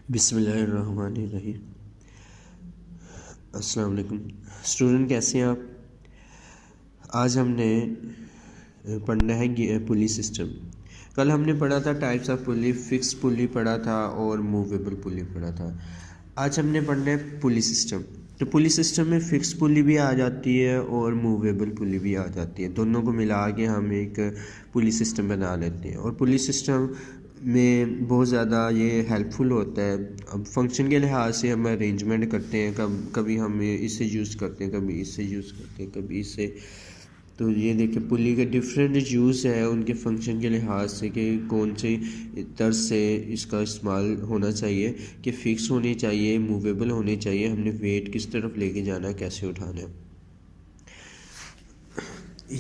बिस्मिल्लाहिर्रहमानिर्रहीम। अस्सलाम वालेकुम स्टूडेंट, कैसे हैं आप? आज हमने पढ़ना है पुली सिस्टम। कल हमने पढ़ा था टाइप्स ऑफ पुली, फिक्स पुली पढ़ा था और मूवेबल पुली पढ़ा था। आज हमने पढ़ना है पुली सिस्टम। तो पुली सिस्टम में फिक्स पुली भी आ जाती है और मूवेबल पुली भी आ जाती है। दोनों को मिला के हम एक पुली सिस्टम बना लेते हैं और पुली सिस्टम में बहुत ज़्यादा ये हेल्पफुल होता है। अब फंक्शन के लिहाज से हम अरेंजमेंट करते हैं, कभी हम इससे यूज़ करते हैं, कभी इससे यूज़ करते हैं, कभी इससे। तो ये देखिए पुली के डिफरेंट यूज़ है उनके फंक्शन के लिहाज से कि कौन से तर्ज से इसका इस्तेमाल होना चाहिए, कि फ़िक्स होनी चाहिए, मूवेबल होनी चाहिए, हमने वेट किस तरफ लेके जाना है, कैसे उठाना है।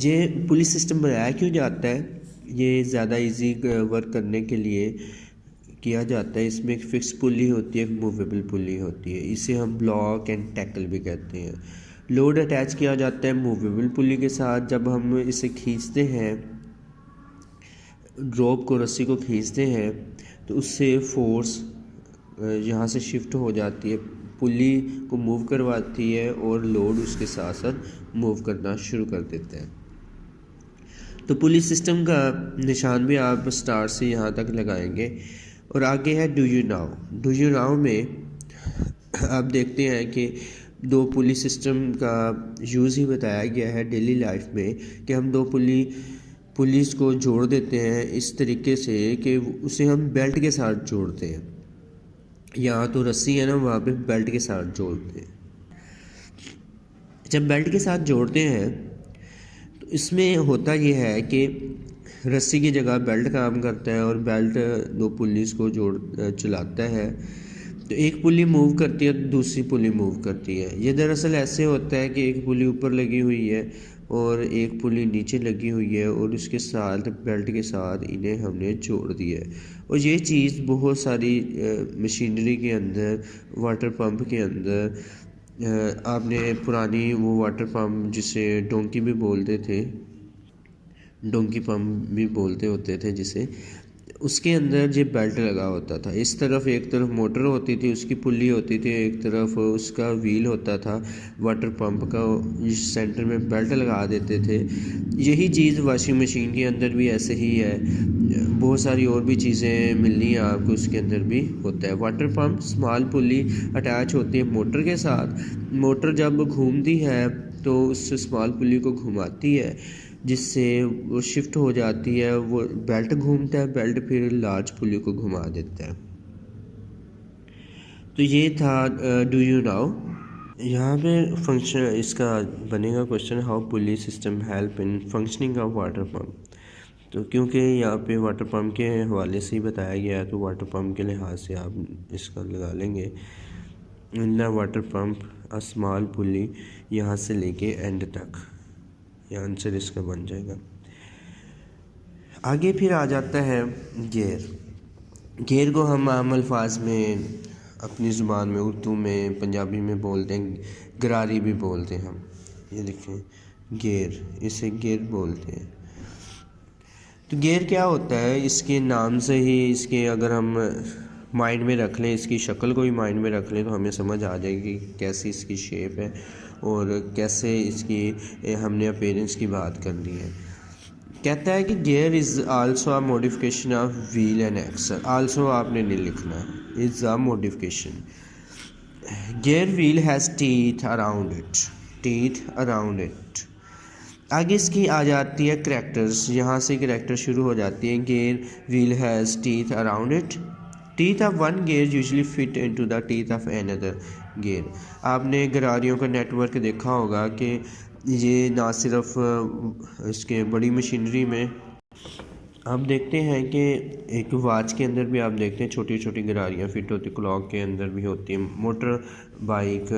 ये पुलिस सिस्टम बनाया क्यों जाता है? ये ज़्यादा इजी वर्क करने के लिए किया जाता है। इसमें एक फ़िक्स पुली होती है, एक मूवेबल पुली होती है। इसे हम ब्लॉक एंड टैकल भी कहते हैं। लोड अटैच किया जाता है मूवेबल पुली के साथ। जब हम इसे खींचते हैं, ड्रॉप को, रस्सी को खींचते हैं, तो उससे फोर्स यहाँ से शिफ्ट हो जाती है, पुली को मूव करवाती है और लोड उसके साथ साथ मूव करना शुरू कर देता है। तो पुलिस सिस्टम का निशान भी आप स्टार से यहाँ तक लगाएंगे। और आगे है do you now. Do you now में आप देखते हैं कि दो पुलिस सिस्टम का यूज़ ही बताया गया है डेली लाइफ में, कि हम दो पुलिस को जोड़ देते हैं इस तरीके से कि उसे हम बेल्ट के साथ जोड़ते हैं। यहाँ तो रस्सी है ना, वहाँ पे बेल्ट के साथ जोड़ते हैं। जब बेल्ट के साथ जोड़ते हैं तो इसमें होता यह है कि रस्सी की जगह बेल्ट काम करता है और बेल्ट दो पुलिस को चलाता है। तो एक पुली मूव करती है तो दूसरी पुली मूव करती है। ये दरअसल ऐसे होता है कि एक पुली ऊपर लगी हुई है और एक पुली नीचे लगी हुई है और उसके साथ बेल्ट के साथ इन्हें हमने जोड़ दिया है। और ये चीज़ बहुत सारी मशीनरी के अंदर, वाटर पंप के अंदर, आपने पुरानी वो वाटर पंप जिसे डोंकी भी बोलते थे, डोंकी पंप भी बोलते होते थे जिसे, उसके अंदर जो बेल्ट लगा होता था। इस तरफ एक तरफ मोटर होती थी, उसकी पुली होती थी, एक तरफ उसका व्हील होता था वाटर पंप का, इस सेंटर में बेल्ट लगा देते थे। यही चीज़ वॉशिंग मशीन के अंदर भी ऐसे ही है। बहुत सारी और भी चीज़ें मिलनी है आपको, उसके अंदर भी होता है। वाटर पंप स्मॉल पुली अटैच होती है मोटर के साथ। मोटर जब घूमती है तो उस स्मॉल पुली को घुमाती है, जिससे वो शिफ्ट हो जाती है, वो बेल्ट घूमता है, बेल्ट फिर लार्ज पुली को घुमा देता है। तो ये था डू यू नाउ। यहाँ पे फंक्शन इसका बनेगा question, how pulley system help in functioning of water pump. तो क्योंकि यहाँ पे वाटर पंप के हवाले से ही बताया गया है तो वाटर पंप के लिहाज से आप इसका लगा लेंगे। In the water pump a small pulley, यहाँ से लेके एंड तक, ये आंसर इसका बन जाएगा। आगे फिर आ जाता है गियर। गियर को हम आम अल्फाज में अपनी ज़ुबान में, उर्दू में, पंजाबी में बोलते हैं, गरारी भी बोलते हैं हम। ये देखें गियर, इसे गियर बोलते हैं। तो गियर क्या होता है? इसके नाम से ही इसके अगर हम माइंड में रख लें, इसकी शक्ल को ही माइंड में रख लें तो हमें समझ आ जाएगी कैसी इसकी शेप है और कैसे इसकी हमने अपीयरेंस की बात करनी है। कहता है कि gear is also a modification of wheel and axle. Also आपने नहीं लिखना है, is a modification. Gear wheel has teeth around it, teeth around it. आगे इसकी आ जाती है करैक्टर्स, यहाँ से करैक्टर शुरू हो जाती है। Gear wheel has teeth around it. Teeth of one gear usually fit into the teeth of another gear. आपने गरारियों का नेटवर्क देखा होगा कि ये ना सिर्फ इसके बड़ी मशीनरी में आप देखते हैं कि एक वाच के अंदर भी आप देखते हैं छोटी छोटी गरारियाँ फिट होती, क्लॉक के अंदर भी होती हैं, मोटर बाइक,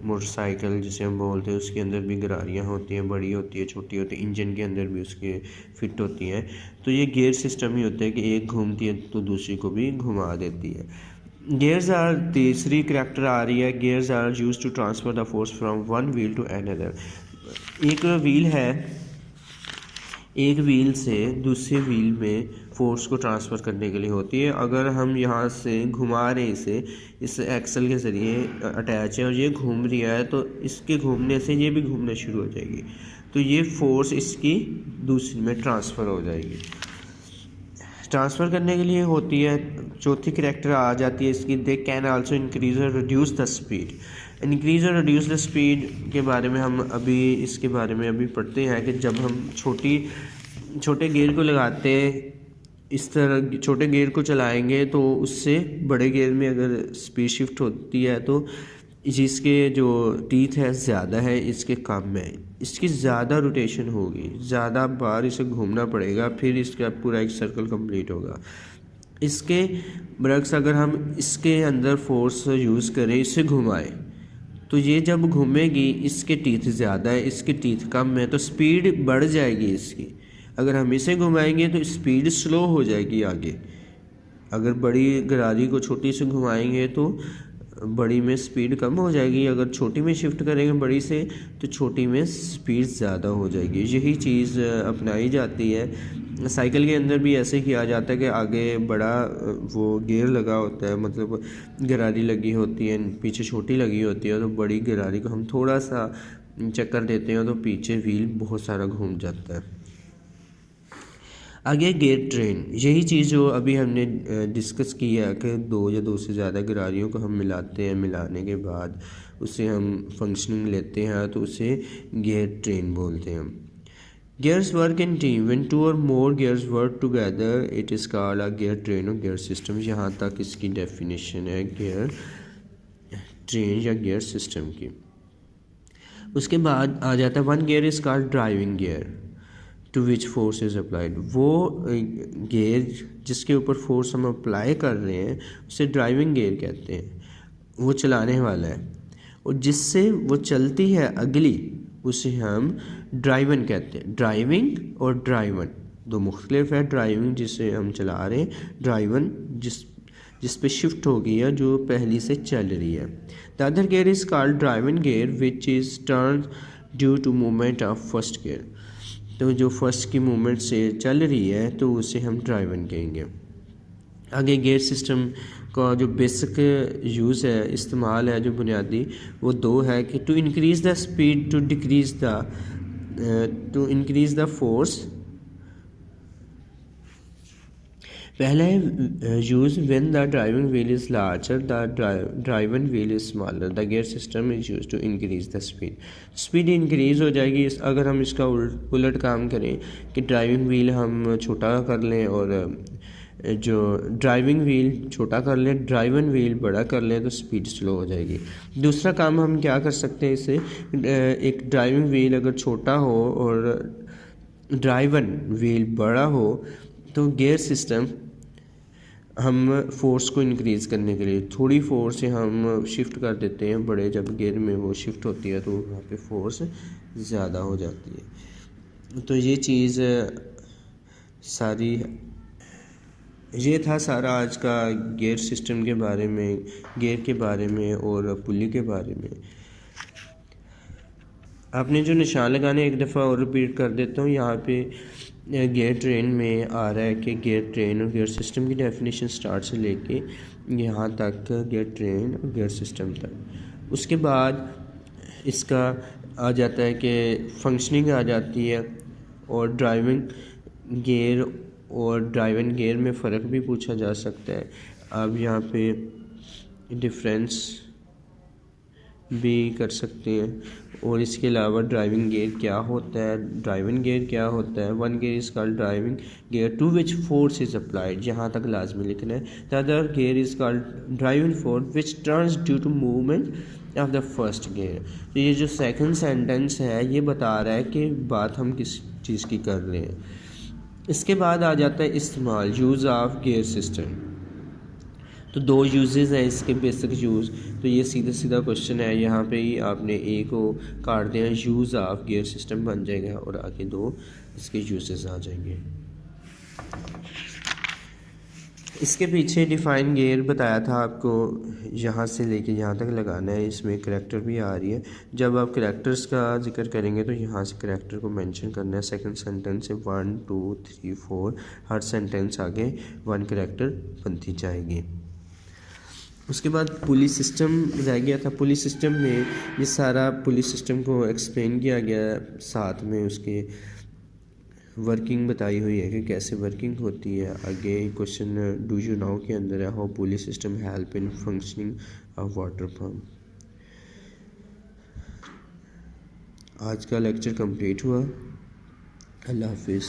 मोटरसाइकिल जिसे हम बोलते हैं उसके अंदर भी गरारियाँ होती हैं, बड़ी होती है, छोटी होती है, इंजन के अंदर भी उसके फिट होती हैं। तो ये गियर सिस्टम ही होता है कि एक घूमती है तो दूसरी को भी घुमा देती है। गियर्स आर, तीसरी करैक्टर आ रही है, gears are use to transfer the force from one wheel to another. एक व्हील है, एक व्हील से दूसरे व्हील में फोर्स को ट्रांसफ़र करने के लिए होती है। अगर हम यहाँ से घुमा रहे हैं इस एक्सल के ज़रिए अटैच है और ये घूम रही है, तो इसके घूमने से ये भी घूमना शुरू हो जाएगी, तो ये फोर्स इसकी दूसरी में ट्रांसफ़र हो जाएगी। ट्रांसफ़र करने के लिए होती है, चौथी करैक्टर आ जाती है इसकी, दे कैन आल्सो इंक्रीज़ और रिड्यूस द स्पीड। इंक्रीज़ और रिड्यूस द स्पीड के बारे में हम इसके बारे में अभी पढ़ते हैं कि जब हम छोटे गियर को लगाते हैं, इस तरह छोटे गियर को चलाएंगे तो उससे बड़े गियर में अगर स्पीड शिफ्ट होती है तो जिसके जो टीथ है ज़्यादा है, इसके कम है, इसकी ज़्यादा रोटेशन होगी, ज़्यादा बार इसे घूमना पड़ेगा, फिर इसका पूरा एक सर्कल कंप्लीट होगा। इसके बरक्स अगर हम इसके अंदर फोर्स यूज़ करें, इसे घुमाएं, तो ये जब घूमेगी, इसके टीथ ज़्यादा है, इसके टीथ कम है, तो स्पीड बढ़ जाएगी इसकी। अगर हम इसे घुमाएंगे तो स्पीड स्लो हो जाएगी आगे। अगर बड़ी गरारी को छोटी से घुमाएंगे तो बड़ी में स्पीड कम हो जाएगी, अगर छोटी में शिफ्ट करेंगे बड़ी से तो छोटी में स्पीड ज़्यादा हो जाएगी। यही चीज़ अपनाई जाती है। साइकिल के अंदर भी ऐसे किया जाता है कि आगे बड़ा वो गियर लगा होता है, मतलब गरारी लगी होती है, पीछे छोटी लगी होती है, तो बड़ी गरारी को हम थोड़ा सा चक्कर देते हैं तो पीछे व्हील बहुत सारा घूम जाता है। आगे गियर ट्रेन, यही चीज़ जो अभी हमने डिस्कस की है कि दो या दो से ज़्यादा गरारियों को हम मिलाते हैं, मिलाने के बाद उसे हम फंक्शनिंग लेते हैं तो उसे गियर ट्रेन बोलते हैं। Gears work in team, when two और more gears work together it is called a gear train और गियर सिस्टम। यहाँ तक इसकी डेफिनेशन है गियर ट्रेन या गियर सिस्टम की। उसके बाद आ जाता है one gear is called driving gear to which force is applied. वो गियर जिसके ऊपर फोर्स हम अप्लाई कर रहे हैं उसे ड्राइविंग गियर कहते हैं, वो चलाने वाला है, और जिससे वो चलती है अगली उसे हम ड्राइवन कहते हैं। ड्राइविंग और ड्राइवन दो मुख्तलिफ है। ड्राइविंग जिसे हम चला रहे हैं, ड्राइवन जिस पे शिफ्ट हो गई है, जो पहली से चल रही है। The other gear is called driven gear which is turn due to movement of first gear. तो जो फर्स्ट की मूवमेंट से चल रही है तो उसे हम ड्राइवन कहेंगे। आगे गियर सिस्टम का जो बेसिक यूज़ है, इस्तेमाल है जो बुनियादी, वो दो है कि to increase the speed, to increase the force. पहला है use when the driving wheel is larger, the driven wheel is smaller, the gear system is use to increase the speed. Speed increase हो जाएगी अगर हम इसका उलट काम करें कि ड्राइविंग व्हील हम छोटा कर लें और जो ड्राइविंग व्हील छोटा कर लें, ड्राइवन व्हील बड़ा कर लें, तो स्पीड स्लो हो जाएगी। दूसरा काम हम क्या कर सकते हैं इससे, एक ड्राइविंग व्हील अगर छोटा हो और ड्राइवन व्हील बड़ा हो तो गियर सिस्टम हम फोर्स को इंक्रीज़ करने के लिए थोड़ी फोर्स से हम शिफ्ट कर देते हैं, बड़े जब गियर में वो शिफ्ट होती है तो वहाँ पे फोर्स ज़्यादा हो जाती है। तो ये चीज़ सारी, ये था सारा आज का गियर सिस्टम के बारे में, गियर के बारे में और पुली के बारे में। आपने जो निशान लगाने एक दफ़ा और रिपीट कर देता हूँ। यहाँ पे गियर ट्रेन में आ रहा है कि गियर ट्रेन और गियर सिस्टम की डेफिनेशन स्टार्ट से लेके यहाँ तक गियर ट्रेन और गियर सिस्टम तक। उसके बाद इसका आ जाता है कि फंक्शनिंग आ जाती है, और ड्राइविंग गियर और ड्राइवन गियर में फ़र्क भी पूछा जा सकता है। आप यहाँ पे डिफरेंस भी कर सकते हैं, और इसके अलावा ड्राइविंग गियर क्या होता है, ड्राइवन गियर क्या होता है। One gear is called driving gear to which force is applied, यहाँ तक लाजमी लिखना है। The other gear is called driving force which turns due to movement of the first gear. तो ये जो सेकंड सेंटेंस है ये बता रहा है कि बात हम किस चीज़ की कर रहे हैं। इसके बाद आ जाता है इस्तेमाल, यूज़ ऑफ गियर सिस्टम। तो दो यूजेस हैं इसके, बेसिक यूज़। तो ये सीधा क्वेश्चन है, यहाँ पे ही आपने ए को काट दिया, यूज़ ऑफ गियर सिस्टम बन जाएगा, और आगे दो इसके यूजेस आ जाएंगे। इसके पीछे डिफ़ाइन गियर बताया था आपको, यहाँ से लेके यहाँ तक लगाना है। इसमें करैक्टर भी आ रही है। जब आप करैक्टर्स का जिक्र करेंगे तो यहाँ से करैक्टर को मेंशन करना है। सेकंड सेंटेंस से 1 2 3 4 हर सेंटेंस आगे 1 करैक्टर बनती जाएगी। उसके बाद पुलिस सिस्टम रह गया था। पुलिस सिस्टम में ये सारा पुलिस सिस्टम को एक्सप्लेन किया गया, साथ में उसके वर्किंग बताई हुई है कि कैसे वर्किंग होती है। आगे क्वेश्चन डू यू नो के अंदर है how police system help in functioning of water pump. आज का लेक्चर कंप्लीट हुआ। अल्लाह हाफिज़।